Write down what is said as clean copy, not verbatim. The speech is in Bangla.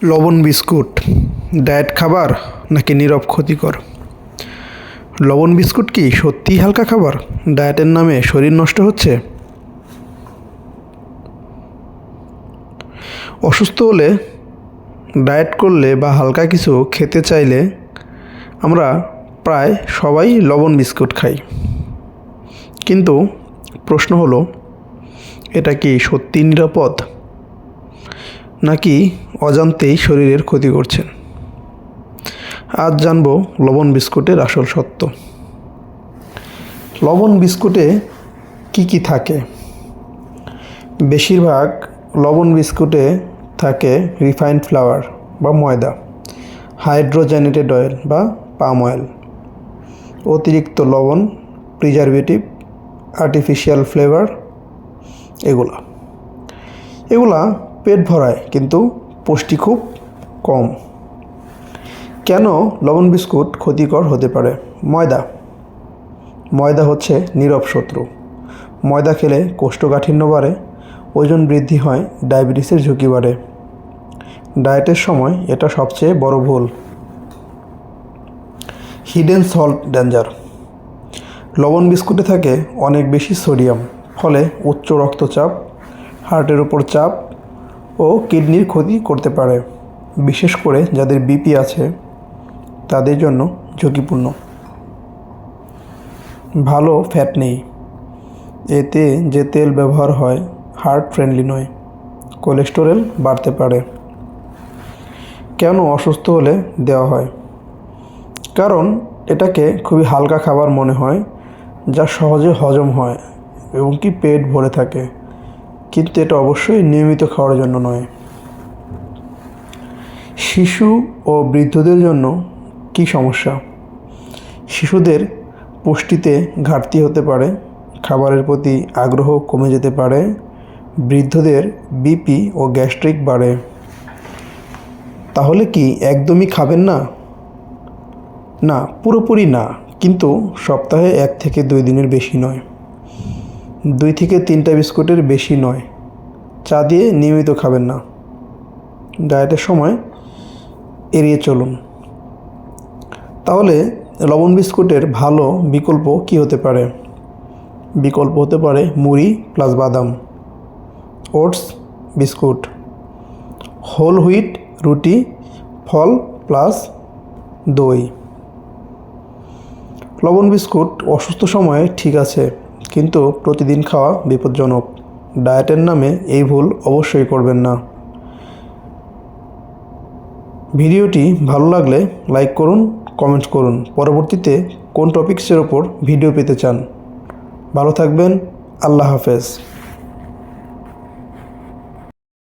লবণ বিস্কুট ডায়েট খাবার নাকি নীরব ক্ষতিকর? লবণ বিস্কুট কি সত্যিই হালকা খাবার? ডায়েটের নামে শরীর নষ্ট হচ্ছে? অসুস্থ হলে, ডায়েট করলে বা হালকা কিছু খেতে চাইলে আমরা প্রায় সবাই লবণ বিস্কুট খাই। কিন্তু প্রশ্ন হলো, এটা কি সত্যিই নিরাপদ, নাকি অজান্তেই শরীরের ক্ষতি করছেন? আজ জানবো লবণ বিস্কুটের আসল সত্য। লবণ বিস্কুটে কি কি থাকে? বেশিরভাগ লবণ বিস্কুটে থাকে রিফাইন্ড ফ্লাওয়ার বা ময়দা, হাইড্রোজেনেটেড অয়েল বা পাম অয়েল, অতিরিক্ত লবণ, প্রিজারভেটিভ, আর্টিফিশিয়াল ফ্লেভার। এগুলা পেট ভরায় কিন্তু পুষ্টি খুব কম। কেন লবণ বিস্কুট ক্ষতিকর হতে পারে? ময়দা হচ্ছে নীরব শত্রু। ময়দা খেলে কোষ্ঠকাঠিন্য বাড়ে, ওজন বৃদ্ধি হয়, ডায়াবেটিসের ঝুঁকি বাড়ে। ডায়েটের সময় এটা সবচেয়ে বড় ভুল। Hidden salt danger. লবণ বিস্কুটে থাকে অনেক বেশি সোডিয়াম, ফলে উচ্চ রক্তচাপ, হার্টের উপর চাপ ও কিডনির ক্ষতি করতে পারে। বিশেষ করে যাদের বিপি আছে তাদের জন্য ঝুঁকিপূর্ণ। ভালো ফ্যাট নেই। এতে যে তেল ব্যবহার হয় হার্ট ফ্রেন্ডলি নয়, কোলেস্টেরল বাড়তে পারে। কেন অসুস্থ হলে দেওয়া হয়? কারণ এটাকে খুবই হালকা খাবার মনে হয়, যা সহজে হজম হয় এবং কি পেট ভরে থাকে। কিন্তু এটা অবশ্যই নিয়মিত খাওয়ার জন্য নয়। শিশু ও বৃদ্ধদের জন্য কি সমস্যা? শিশুদের পুষ্টিতে ঘাটতি হতে পারে, খাবারের প্রতি আগ্রহ কমে যেতে পারে, বৃদ্ধদের বিপি ও গ্যাস্ট্রিক বাড়ে। তাহলে কি একদমই খাবেন না? না, পুরোপুরি না, কিন্তু সপ্তাহে 1 থেকে 2 দিনের বেশি নয়। 2 থেকে 3টা বিস্কুটের বেশি নয়। চা দিয়ে নিয়মিত খাবেন না। ডায়েটের সময় এড়িয়ে চলুন। তাহলে লবণ বিস্কুটের ভালো বিকল্প কি হতে পারে? বিকল্প হতে পারে মুড়ি প্লাস বাদাম, ওটস বিস্কুট, হোল হুইট রুটি, ফল প্লাস দই। লবণ বিস্কুট অসুস্থ সময়ে ঠিক আছে, কিন্তু প্রতিদিন খাওয়া বিপজ্জনক। ডায়েটের নামে এই ভুল অবশ্যই করবেন না। ভিডিওটি ভালো লাগলে লাইক করুন, কমেন্ট করুন। পরবর্তীতে কোন টপিকসের ওপর ভিডিও পেতে চান? ভালো থাকবেন। আল্লাহ হাফেজ।